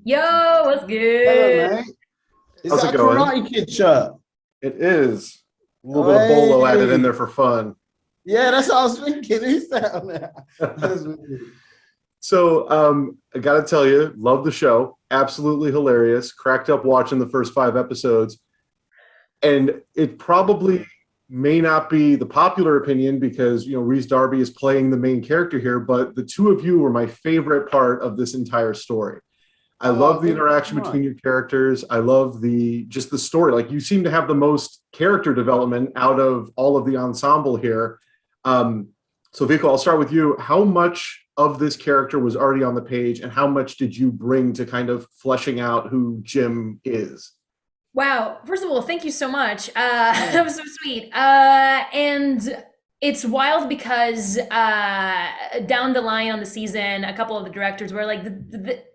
Yo, what's Hello, good? mate. Is How's it that a going? Karate Kid shirt? It is a little Oh, bit of bolo added in hey. there for fun. Yeah, that's what I was thinking. Who's that on there? That's wicked. I got to tell you, love the show. Absolutely hilarious. Cracked up watching the first 5 episodes. And it probably may not be the popular opinion because, Rhys Darby is playing the main character here, but the two of you were my favorite part of this entire story. I Oh, love the thank you so interaction much. between your characters. I love just the story. Like you seem to have the most character development out of all of the ensemble here. Um, so Vico, I'll start with you. How much of this character was already on the page, and how much did you bring to kind of fleshing out who Jim is? Wow. First of all, thank you so much. Yeah. That was so sweet. And it's wild because down the line on the season, a couple of the directors were like,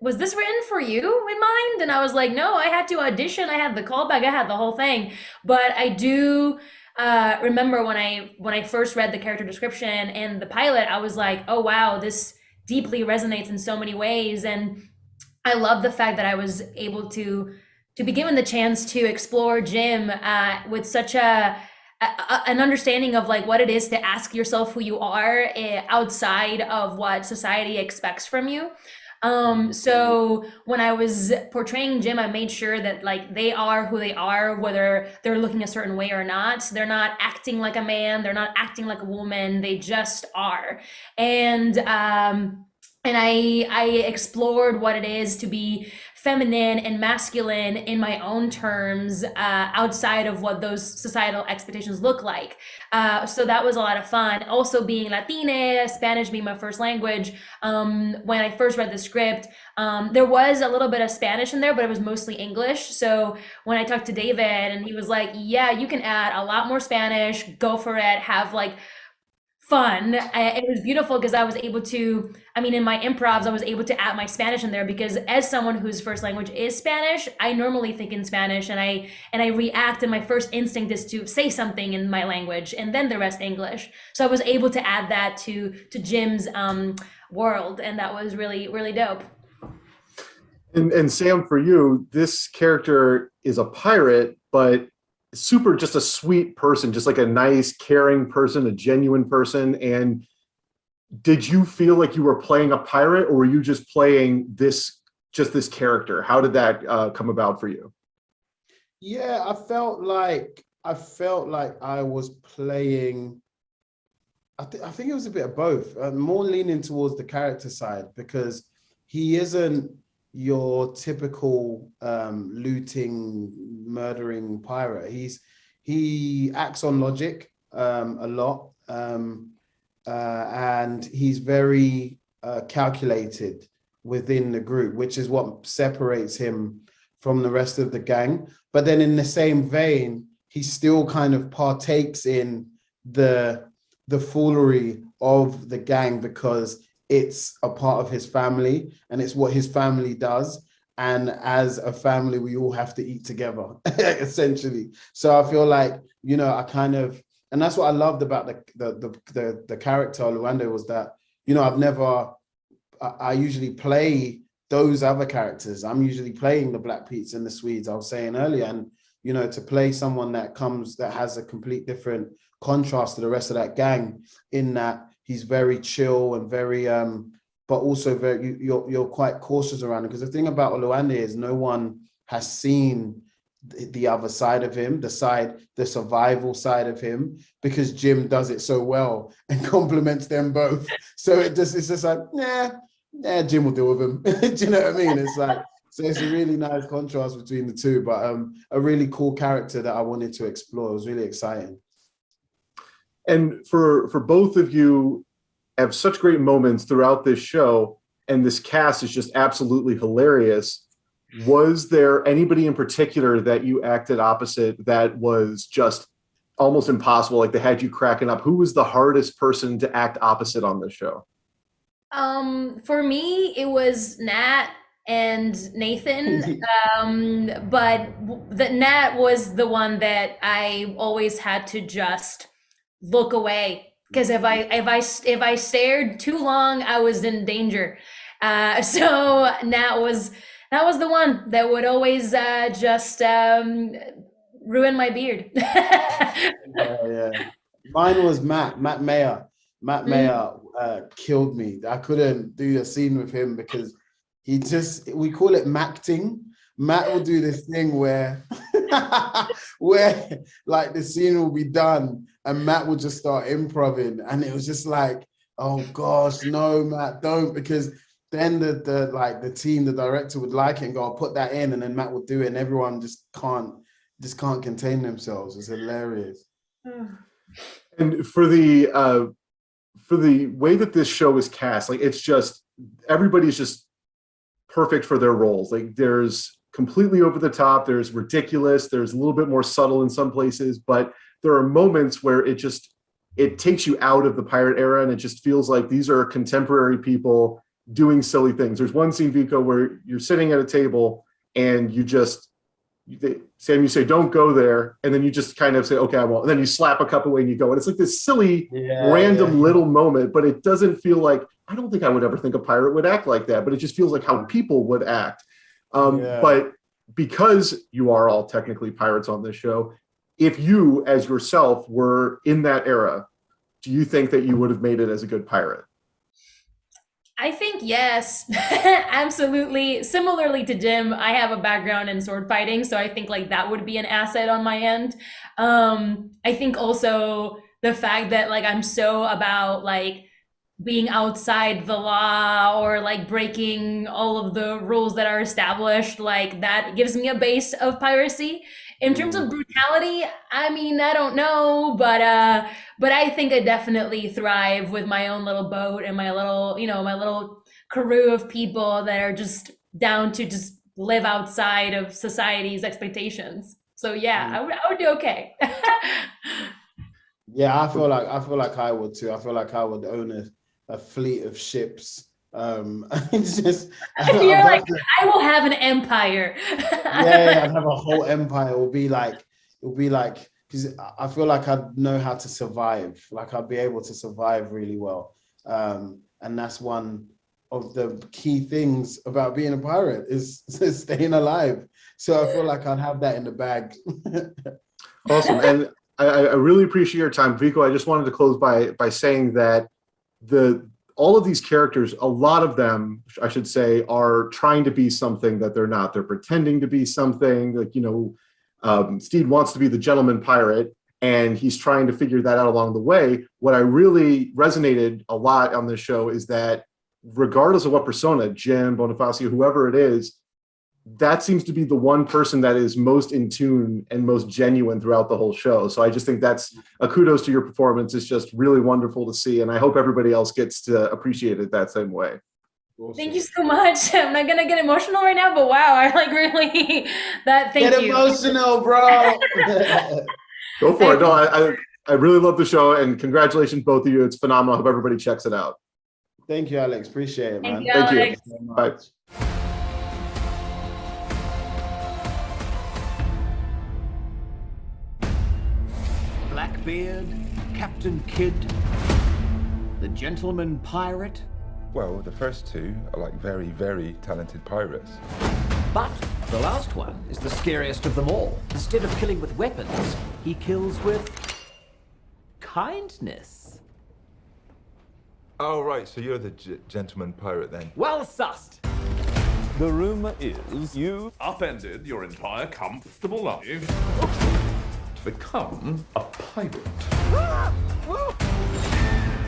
"Was this written for you in mind?" And I was like, "No, I had to audition. I had the callback. I had the whole thing." But I do remember when I first read the character description and the pilot, I was like, "Oh wow, this deeply resonates in so many ways." And I love the fact that I was able to be given the chance to explore Jim with such an understanding of like what it is to ask yourself who you are outside of what society expects from you. So when I was portraying Jim, I made sure that like they are who they are, whether they're looking a certain way or not. They're not acting like a man, they're not acting like a woman, they just are. And I explored what it is to be feminine and masculine in my own terms, outside of what those societal expectations look like. So that was a lot of fun. Also, being Latina, Spanish being my first language, when I first read the script, there was a little bit of Spanish in there, but it was mostly English. So when I talked to David, and he was like, "Yeah, you can add a lot more Spanish. Go for it. Have like fun." It was beautiful because I was able to, I mean, in my improvs, I was able to add my Spanish in there because as someone whose first language is Spanish, I normally think in Spanish, and I react, and my first instinct is to say something in my language and then the rest English. So I was able to add that to Jim's world, and that was really really dope. And Sam, for you, this character is a pirate, but super just a sweet person, just like a nice, caring person, a genuine person. And did you feel like you were playing a pirate, or were you just playing this character? How did that come about for you? Yeah, I felt like I was playing. I think it was a bit of both. More leaning towards the character side because he isn't your typical looting, murdering pirate. He acts on logic a lot, and he's very calculated within the group, which is what separates him from the rest of the gang. But then, in the same vein, he still kind of partakes in the the foolery of the gang because it's a part of his family and it's what his family does. And as a family, we all have to eat together, essentially. So I feel like, I kind of, and that's what I loved about the character Luando was that, I've never, I usually play those other characters. I'm usually playing the Black Pete's and the Swedes I was saying earlier. And, to play someone that has a complete different contrast to the rest of that gang in that he's very chill and very but also very you're quite cautious around him because the thing about Oluwande is no one has seen the other side of him, the survival side of him, because Jim does it so well and complements them both. So it's just like, Jim will deal with him. Do you know what I mean? It's like, so it's a really nice contrast between the two, but a really cool character that I wanted to explore. It was really exciting. And for both of you, have such great moments throughout this show, and this cast is just absolutely hilarious. Was there anybody in particular that you acted opposite that was just almost impossible, like they had you cracking up? Who was the hardest person to act opposite on this show? For me, it was Nat and Nathan. But the Nat was the one that I always had to just look away because if I stared too long, I was in danger. So Nat was That was the one that would always just ruin my beard. Yeah. Mine was Matt Mayer. Matt Mayer killed me. I couldn't do a scene with him because we call it Macting. Matt will do this thing where where like the scene will be done and Matt will just start improvising, and it was just like, oh gosh, no, Matt, don't, because then the team, the director would like it and go, I'll put that in, and then Matt would do it, and everyone just can't contain themselves. It's hilarious. And for the way that this show is cast, like it's just everybody's just perfect for their roles. Like there's completely over the top, there's ridiculous, there's a little bit more subtle in some places, but there are moments where it takes you out of the pirate era and it just feels like these are contemporary people doing silly things. There's one scene, Vico, where you're sitting at a table and Sam, you say, don't go there. And then you just kind of say, okay, I won't. And then you slap a cup away and you go. And it's like this silly, random little moment, but it doesn't feel like, I don't think I would ever think a pirate would act like that, but it just feels like how people would act. But because you are all technically pirates on this show, if you as yourself were in that era, do you think that you would have made it as a good pirate? I think yes, absolutely. Similarly to Jim, I have a background in sword fighting, so I think like that would be an asset on my end. I think also the fact that like I'm so about like being outside the law or like breaking all of the rules that are established, like that gives me a base of piracy. In terms of brutality, I mean, I don't know, but I think I definitely thrive with my own little boat and my little, my little crew of people that are just down to just live outside of society's expectations. So yeah, I would do okay. Yeah, I feel like I would too. I feel like I would own a fleet of ships. It's just You're like, I will have an empire. Yeah, I'd have a whole empire. It will be like, because I feel like I'd know how to survive. Like I'd be able to survive really well. And that's one of the key things about being a pirate is staying alive. So I feel like I'd have that in the bag. Awesome. And I really appreciate your time, Vico. I just wanted to close by saying that all of these characters, a lot of them, I should say, are trying to be something that they're not. They're pretending to be something. Like, Stede wants to be the gentleman pirate, and he's trying to figure that out along the way. What I really resonated a lot on this show is that regardless of what persona, Jim, Bonifacio, whoever it is, that seems to be the one person that is most in tune and most genuine throughout the whole show. So I just think that's a kudos to your performance. It's just really wonderful to see. And I hope everybody else gets to appreciate it that same way. Awesome. Thank you so much. I'm not gonna get emotional right now, but wow, I like really that. Thank you. Get emotional, bro. Go for it. No, I really love the show, and congratulations, both of you. It's phenomenal. I hope everybody checks it out. Thank you, Alex. Appreciate it, man. Thank you. Thank you. Bye. Blackbeard, Captain Kidd, the Gentleman Pirate. Well, the first two are like very, very talented pirates. But the last one is the scariest of them all. Instead of killing with weapons, he kills with kindness. Oh, right, so you're the gentleman pirate then? Well sussed. The rumor is you upended your entire comfortable life to become a pirate.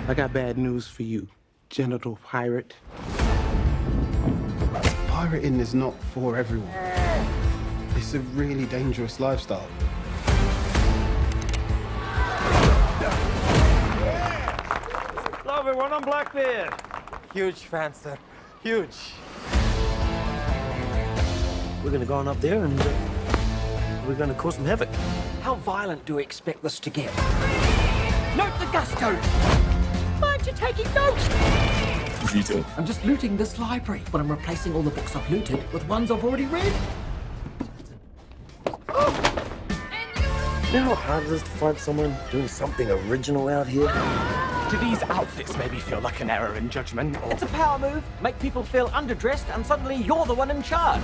I got bad news for you, genital pirate. Pirating is not for everyone. It's a really dangerous lifestyle. Hello everyone, I'm Blackbeard. Huge fan, sir. Huge. We're gonna go on up there and we're gonna cause some havoc. How violent do we expect this to get? Note the gusto! Aren't you taking notes? Zito. I'm just looting this library, but I'm replacing all the books I've looted with ones I've already read. You know how hard it is to find someone doing something original out here? Do these outfits maybe feel like an error in judgment? Or... It's a power move. Make people feel underdressed, and suddenly you're the one in charge.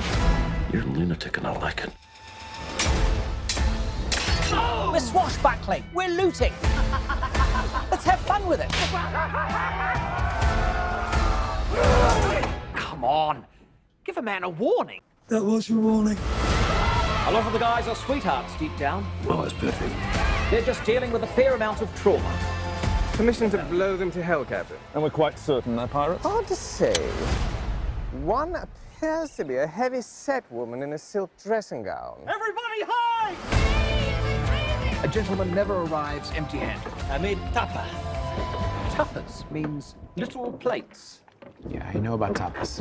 You're a lunatic and I like it. Oh! We're swashbuckling. We're looting. Let's have fun with it. Come on. Give a man a warning. That was your warning. A lot of the guys are sweethearts deep down. Well, that's perfect. They're just dealing with a fair amount of trauma. Permission to blow them to hell, Captain. And we're quite certain they're pirates? Hard to say. One appears to be a heavy-set woman in a silk dressing gown. Everybody hide! A gentleman never arrives empty-handed. I made tapas. Tapas means little plates. Yeah, I know about tapas.